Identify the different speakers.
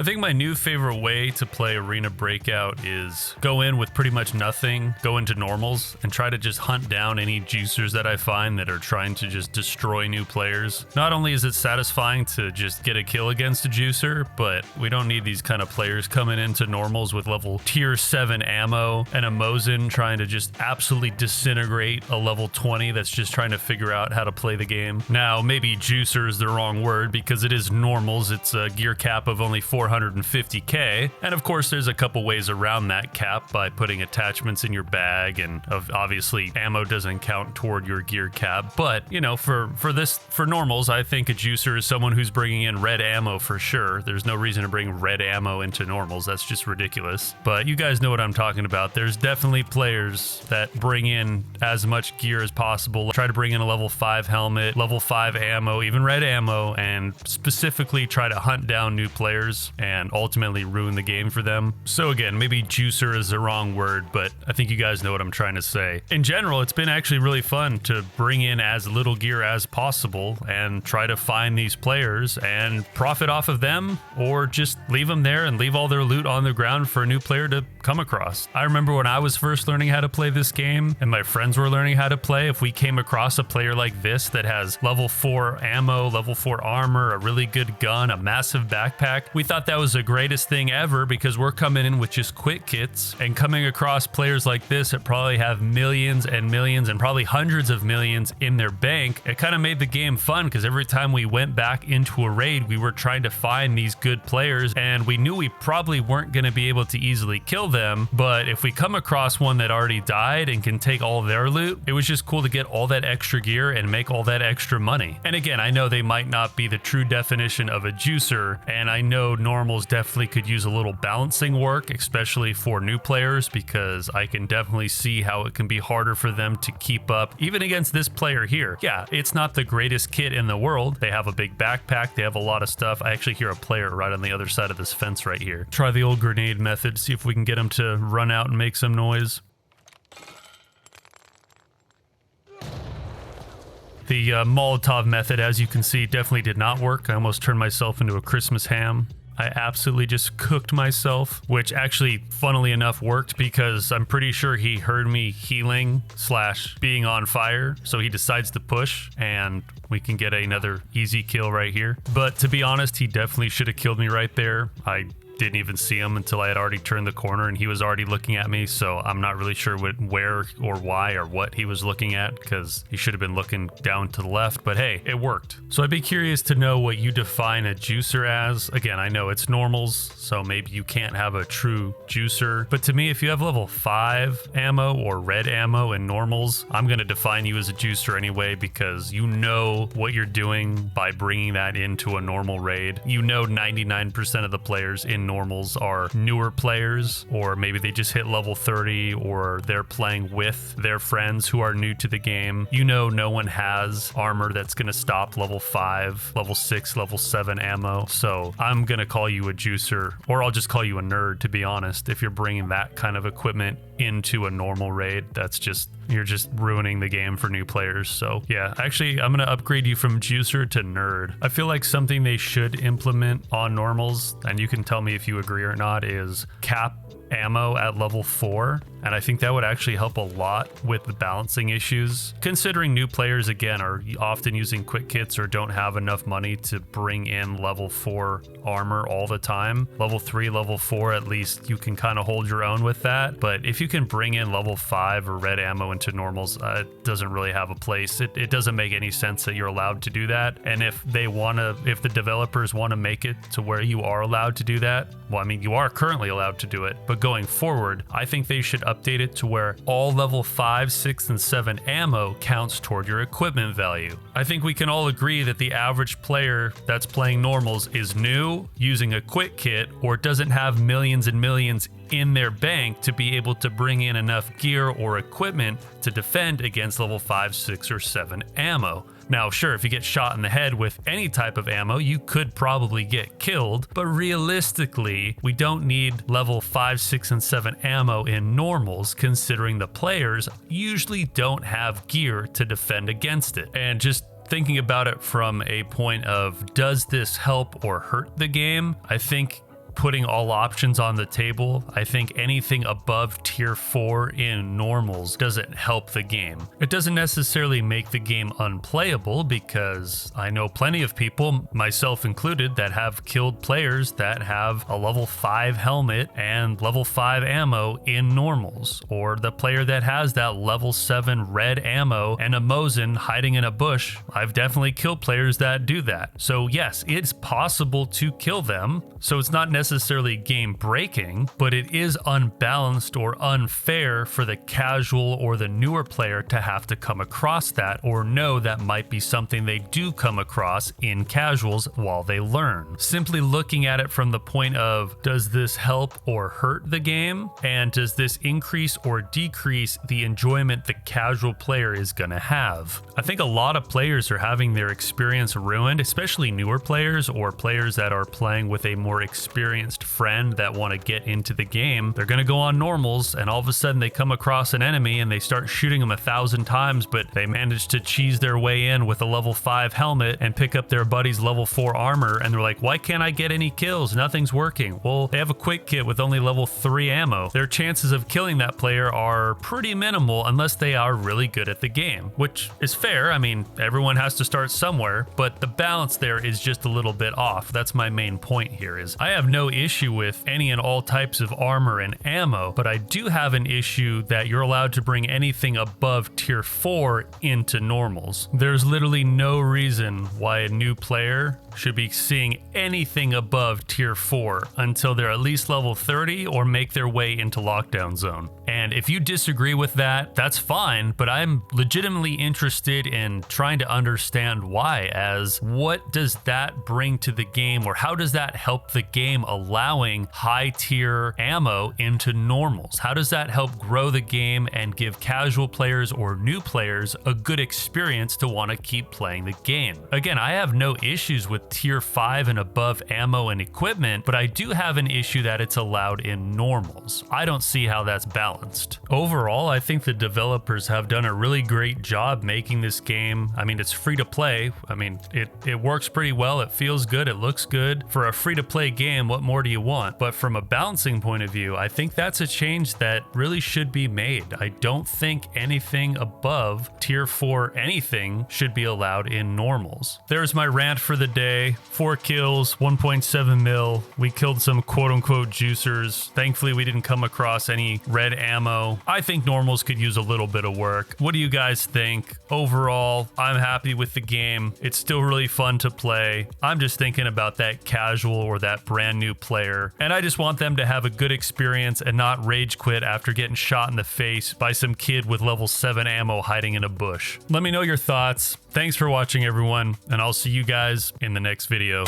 Speaker 1: think my new favorite way to play Arena Breakout is go in with pretty much nothing, go into normals, and try to just hunt down any juicers that I find that are trying to just destroy new players. Not only is it satisfying to just get a kill against a juicer, but we don't need these kind of players coming into normals with level tier 7 ammo and a Mosin trying to just absolutely disintegrate a level 20 that's just trying to figure out how to play the game. Now, maybe juicer is the wrong word because it is normals. It's a gear cap of only 450k, and of course there's a couple ways around that cap by putting attachments in your bag, and obviously ammo doesn't count toward your gear cap. But you know, for normals, I think a juicer is someone who's bringing in red ammo for sure. There's no reason to bring red ammo into normals. That's just ridiculous. But you guys know what I'm talking about. There's definitely players that bring in as much gear as possible, try to bring in a level 5 helmet, level 5 ammo, even red ammo, and specifically try to hunt down new players and ultimately ruin the game for them. So again, maybe juicer is the wrong word, but I think you guys know what I'm trying to say. In general, it's been actually really fun to bring in as little gear as possible and try to find these players and profit off of them, or just leave them there and leave all their loot on the ground for a new player to come across. I remember when I was first learning how to play this game and my friends were learning how to play, if we came across a player like this that has level 4 ammo, level 4 armor, a really good gun, a massive backpack, we thought that was the greatest thing ever because we're coming in with just quick kits, and coming across players like this that probably have millions and millions and probably hundreds of millions in their bank, it kind of made the game fun because every time we went back into a raid, we were trying to find these good players, and we knew we probably weren't going to be able to easily kill them, but if we come across one that already died and can take all their loot, it was just cool to get all that extra gear and make all that extra money. And again, I know they might not be the true definition of a juicer, and I know normals definitely could use a little balancing work, especially for new players, because I can definitely see how it can be harder for them to keep up even against this player here. Yeah, it's not the greatest kit in the world. They have a big backpack, they have a lot of stuff. I actually hear a player right on the other side of this fence right here. Try the old grenade method, see if we can get him to run out and make some noise. The Molotov method, as you can see, definitely did not work. I almost turned myself into a Christmas ham. I absolutely just cooked myself, which actually, funnily enough, worked because I'm pretty sure he heard me healing / being on fire. So he decides to push, and we can get another easy kill right here. But to be honest, he definitely should have killed me right there. I didn't even see him until I had already turned the corner and he was already looking at me, so I'm not really sure where or why or what he was looking at, because he should have been looking down to the left, but hey, it worked. So I'd be curious to know what you define a juicer as. Again, I know it's normals, so maybe you can't have a true juicer, but to me, if you have level 5 ammo or red ammo in normals, I'm going to define you as a juicer anyway, because you know what you're doing by bringing that into a normal raid. You know 99% of the players in normals are newer players, or maybe they just hit level 30, or they're playing with their friends who are new to the game. You know no one has armor that's going to stop level 5, level 6, level 7 ammo. So I'm going to call you a juicer, or I'll just call you a nerd, to be honest. If you're bringing that kind of equipment into a normal raid, you're just ruining the game for new players. So yeah, actually, I'm going to upgrade you from juicer to nerd. I feel like something they should implement on normals, and you can tell me if you agree or not, is cap ammo at level 4, and I think that would actually help a lot with the balancing issues, considering new players again are often using quick kits or don't have enough money to bring in level 4 armor all the time. Level 3, level 4, at least you can kind of hold your own with that, but if you can bring in level 5 or red ammo into normals, it doesn't really have a place. It doesn't make any sense that you're allowed to do that, and if the developers want to make it to where you are allowed to do that, well, I mean, you are currently allowed to do it, but going forward, I think they should update it to where all level 5, 6, and 7 ammo counts toward your equipment value. I think we can all agree that the average player that's playing normals is new, using a quick kit, or doesn't have millions and millions in their bank to be able to bring in enough gear or equipment to defend against level 5, 6, or 7 ammo. Now, sure, if you get shot in the head with any type of ammo, you could probably get killed, but realistically, we don't need level 5, 6, and 7 ammo in normals, considering the players usually don't have gear to defend against it. And just thinking about it from a point of, does this help or hurt the game? I think putting all options on the table, I think anything above tier 4 in normals doesn't help the game. It doesn't necessarily make the game unplayable, because I know plenty of people, myself included, that have killed players that have a level 5 helmet and level 5 ammo in normals, or the player that has that level 7 red ammo and a Mosin hiding in a bush. I've definitely killed players that do that. So yes, it's possible to kill them. So it's not necessarily game breaking, but it is unbalanced or unfair for the casual or the newer player to have to come across that, or know that might be something they do come across in casuals while they learn. Simply looking at it from the point of, does this help or hurt the game? And does this increase or decrease the enjoyment the casual player is gonna have? I think a lot of players are having their experience ruined, especially newer players or players that are playing with a more experienced friend that want to get into the game. They're going to go on normals, and all of a sudden they come across an enemy and they start shooting them 1,000 times, but they manage to cheese their way in with a level 5 helmet and pick up their buddy's level 4 armor, and they're like, why can't I get any kills? Nothing's working. Well, they have a quick kit with only level 3 ammo. Their chances of killing that player are pretty minimal unless they are really good at the game, which is fair. I mean, everyone has to start somewhere, but the balance there is just a little bit off. That's my main point here. Is I have no issue with any and all types of armor and ammo, but I do have an issue that you're allowed to bring anything above tier 4 into normals. There's literally no reason why a new player should be seeing anything above tier 4 until they're at least level 30 or make their way into lockdown zone. And if you disagree with that, that's fine, but I'm legitimately interested in trying to understand why, as what does that bring to the game, or how does that help the game allowing high tier ammo into normals? How does that help grow the game and give casual players or new players a good experience to want to keep playing the game? Again, I have no issues with tier 5 and above ammo and equipment, but I do have an issue that it's allowed in normals. I don't see how that's balanced. Overall, I think the developers have done a really great job making this game. I mean, it's free to play. I mean, it works pretty well. It feels good. It looks good. For a free to play game, what more do you want? But from a balancing point of view, I think that's a change that really should be made. I don't think anything above tier 4 anything should be allowed in normals. There's my rant for the day. 4 kills, 1.7 mil. We killed some quote unquote juicers. Thankfully, we didn't come across any red ammo. I think normals could use a little bit of work. What do you guys think? Overall, I'm happy with the game. It's still really fun to play. I'm just thinking about that casual or that brand new player, and I just want them to have a good experience and not rage quit after getting shot in the face by some kid with level 7 ammo hiding in a bush. Let me know your thoughts. Thanks for watching, everyone, and I'll see you guys in the next video.